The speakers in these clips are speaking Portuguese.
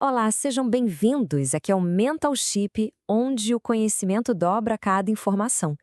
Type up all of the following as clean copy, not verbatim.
Olá, sejam bem-vindos. Aqui é o Mental Chip, onde o conhecimento dobra cada informação.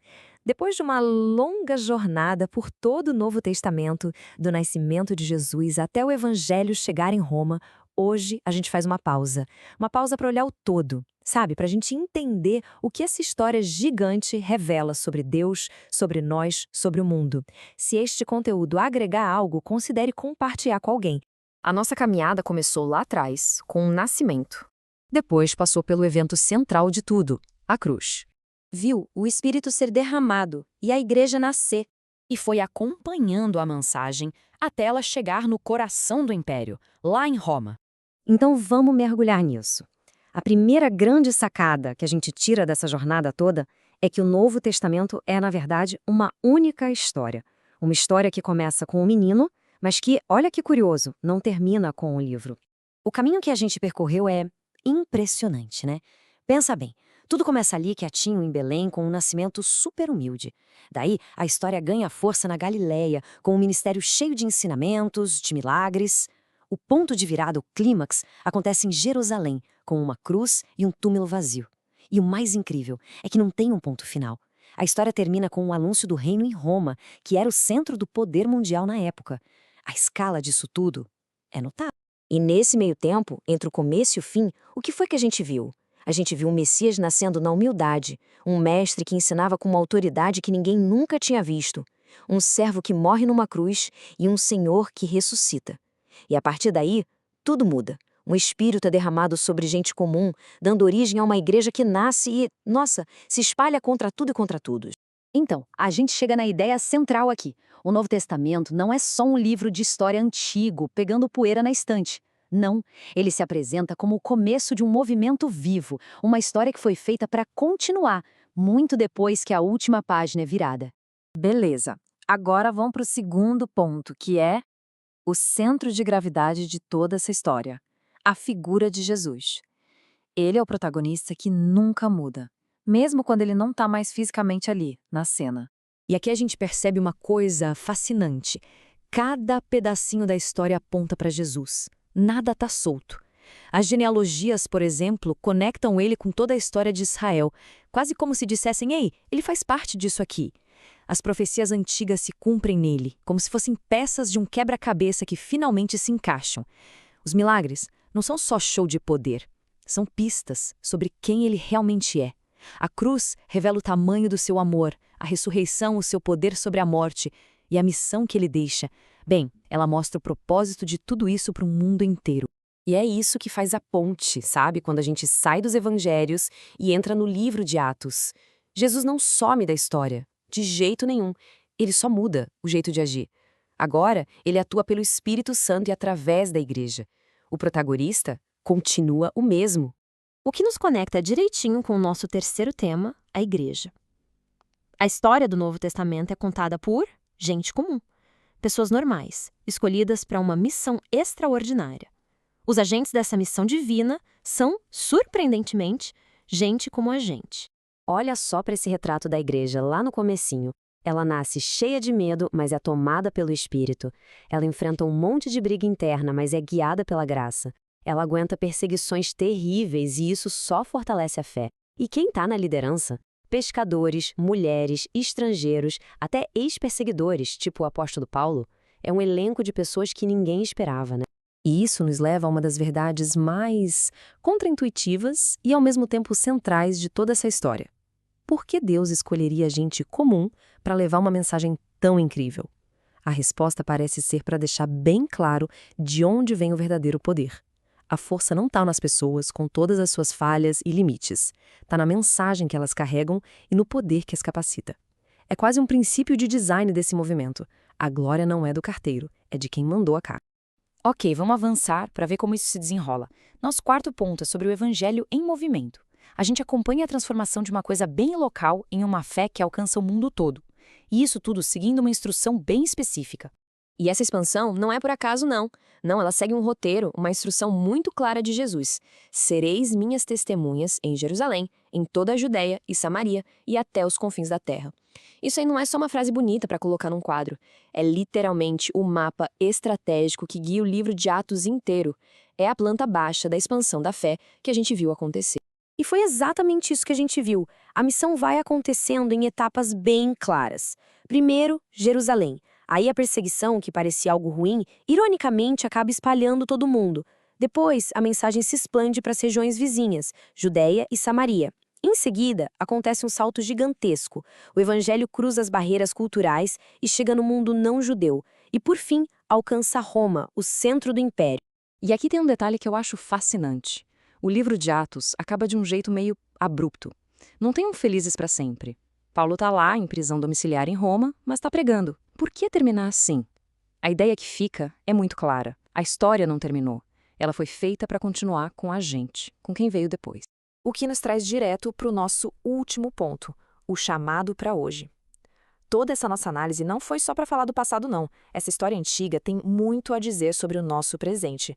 Depois de uma longa jornada por todo o Novo Testamento, do nascimento de Jesus até o Evangelho chegar em Roma, hoje a gente faz uma pausa. Uma pausa para olhar o todo, sabe? Para a gente entender o que essa história gigante revela sobre Deus, sobre nós, sobre o mundo. Se este conteúdo agregar algo, considere compartilhar com alguém. A nossa caminhada começou lá atrás, com o nascimento. Depois passou pelo evento central de tudo, a cruz. Viu o Espírito ser derramado e a igreja nascer. E foi acompanhando a mensagem até ela chegar no coração do império, lá em Roma. Então vamos mergulhar nisso. A primeira grande sacada que a gente tira dessa jornada toda é que o Novo Testamento é, na verdade, uma única história. Uma história que começa com o menino, mas que, olha que curioso, não termina com o livro. O caminho que a gente percorreu é impressionante, né? Pensa bem, tudo começa ali quietinho em Belém com um nascimento super humilde. Daí, a história ganha força na Galileia, com um ministério cheio de ensinamentos, de milagres. O ponto de virada, o clímax, acontece em Jerusalém, com uma cruz e um túmulo vazio. E o mais incrível é que não tem um ponto final. A história termina com o anúncio do reino em Roma, que era o centro do poder mundial na época. A escala disso tudo é notável. E nesse meio tempo, entre o começo e o fim, o que foi que a gente viu? A gente viu um Messias nascendo na humildade, um mestre que ensinava com uma autoridade que ninguém nunca tinha visto, um servo que morre numa cruz e um Senhor que ressuscita. E a partir daí, tudo muda. Um espírito é derramado sobre gente comum, dando origem a uma igreja que nasce e, nossa, se espalha contra tudo e contra todos. Então, a gente chega na ideia central aqui. O Novo Testamento não é só um livro de história antigo, pegando poeira na estante. Não, ele se apresenta como o começo de um movimento vivo, uma história que foi feita para continuar, muito depois que a última página é virada. Beleza, agora vamos para o segundo ponto, que é o centro de gravidade de toda essa história, a figura de Jesus. Ele é o protagonista que nunca muda, mesmo quando ele não está mais fisicamente ali, na cena. E aqui a gente percebe uma coisa fascinante. Cada pedacinho da história aponta para Jesus. Nada está solto. As genealogias, por exemplo, conectam ele com toda a história de Israel, quase como se dissessem, ei, ele faz parte disso aqui. As profecias antigas se cumprem nele, como se fossem peças de um quebra-cabeça que finalmente se encaixam. Os milagres não são só show de poder, são pistas sobre quem ele realmente é. A cruz revela o tamanho do seu amor, a ressurreição, o seu poder sobre a morte e a missão que ele deixa. Bem, ela mostra o propósito de tudo isso para o mundo inteiro. E é isso que faz a ponte, sabe? Quando a gente sai dos evangelhos e entra no livro de Atos. Jesus não some da história, de jeito nenhum. Ele só muda o jeito de agir. Agora, ele atua pelo Espírito Santo e através da igreja. O protagonista continua o mesmo. O que nos conecta direitinho com o nosso terceiro tema, a igreja. A história do Novo Testamento é contada por gente comum, pessoas normais, escolhidas para uma missão extraordinária. Os agentes dessa missão divina são, surpreendentemente, gente como a gente. Olha só para esse retrato da igreja lá no comecinho. Ela nasce cheia de medo, mas é tomada pelo Espírito. Ela enfrenta um monte de briga interna, mas é guiada pela graça. Ela aguenta perseguições terríveis e isso só fortalece a fé. E quem está na liderança? Pescadores, mulheres, estrangeiros, até ex-perseguidores, tipo o apóstolo Paulo. É um elenco de pessoas que ninguém esperava, né? E isso nos leva a uma das verdades mais contraintuitivas e ao mesmo tempo centrais de toda essa história. Por que Deus escolheria gente comum para levar uma mensagem tão incrível? A resposta parece ser para deixar bem claro de onde vem o verdadeiro poder. A força não está nas pessoas, com todas as suas falhas e limites. Está na mensagem que elas carregam e no poder que as capacita. É quase um princípio de design desse movimento. A glória não é do carteiro, é de quem mandou a carta. Ok, vamos avançar para ver como isso se desenrola. Nosso quarto ponto é sobre o evangelho em movimento. A gente acompanha a transformação de uma coisa bem local em uma fé que alcança o mundo todo. E isso tudo seguindo uma instrução bem específica. E essa expansão não é por acaso, não. Não, ela segue um roteiro, uma instrução muito clara de Jesus. Sereis minhas testemunhas em Jerusalém, em toda a Judéia e Samaria e até os confins da terra. Isso aí não é só uma frase bonita para colocar num quadro. É literalmente o mapa estratégico que guia o livro de Atos inteiro. É a planta baixa da expansão da fé que a gente viu acontecer. E foi exatamente isso que a gente viu. A missão vai acontecendo em etapas bem claras. Primeiro, Jerusalém. Aí a perseguição, que parecia algo ruim, ironicamente acaba espalhando todo mundo. Depois, a mensagem se expande para as regiões vizinhas, Judéia e Samaria. Em seguida, acontece um salto gigantesco. O evangelho cruza as barreiras culturais e chega no mundo não judeu. E, por fim, alcança Roma, o centro do império. E aqui tem um detalhe que eu acho fascinante. O livro de Atos acaba de um jeito meio abrupto. Não tem um felizes para sempre. Paulo está lá, em prisão domiciliar em Roma, mas está pregando. Por que terminar assim? A ideia que fica é muito clara. A história não terminou. Ela foi feita para continuar com a gente, com quem veio depois. O que nos traz direto para o nosso último ponto, o chamado para hoje. Toda essa nossa análise não foi só para falar do passado, não. Essa história antiga tem muito a dizer sobre o nosso presente.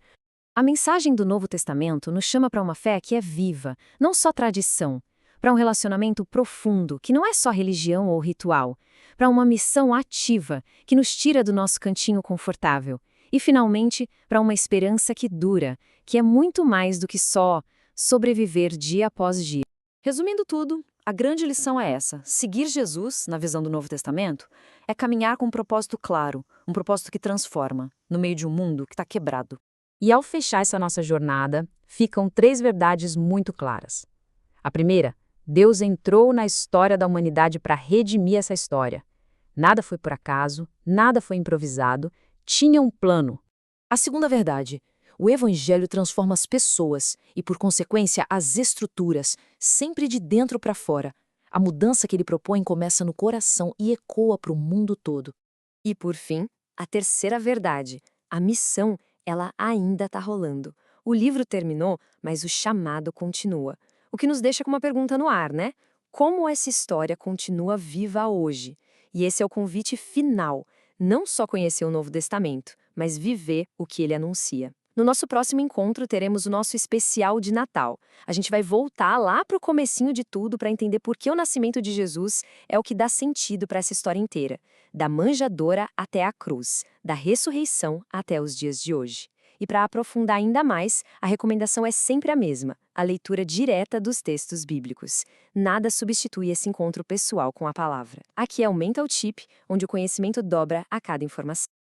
A mensagem do Novo Testamento nos chama para uma fé que é viva, não só tradição, para um relacionamento profundo, que não é só religião ou ritual, para uma missão ativa, que nos tira do nosso cantinho confortável, e, finalmente, para uma esperança que dura, que é muito mais do que só sobreviver dia após dia. Resumindo tudo, a grande lição é essa: seguir Jesus, na visão do Novo Testamento, é caminhar com um propósito claro, um propósito que transforma, no meio de um mundo que está quebrado. E ao fechar essa nossa jornada, ficam 3 verdades muito claras. A primeira, Deus entrou na história da humanidade para redimir essa história. Nada foi por acaso, nada foi improvisado, tinha um plano. A segunda verdade, o Evangelho transforma as pessoas e, por consequência, as estruturas, sempre de dentro para fora. A mudança que ele propõe começa no coração e ecoa para o mundo todo. E, por fim, a terceira verdade, a missão, ela ainda está rolando. O livro terminou, mas o chamado continua. O que nos deixa com uma pergunta no ar, né? Como essa história continua viva hoje? E esse é o convite final. Não só conhecer o Novo Testamento, mas viver o que ele anuncia. No nosso próximo encontro, teremos o nosso especial de Natal. A gente vai voltar lá para o comecinho de tudo para entender por que o nascimento de Jesus é o que dá sentido para essa história inteira. Da manjedoura até a cruz, da ressurreição até os dias de hoje. E para aprofundar ainda mais, a recomendação é sempre a mesma, a leitura direta dos textos bíblicos. Nada substitui esse encontro pessoal com a palavra. Aqui é o Mental Chip, onde o conhecimento dobra a cada informação.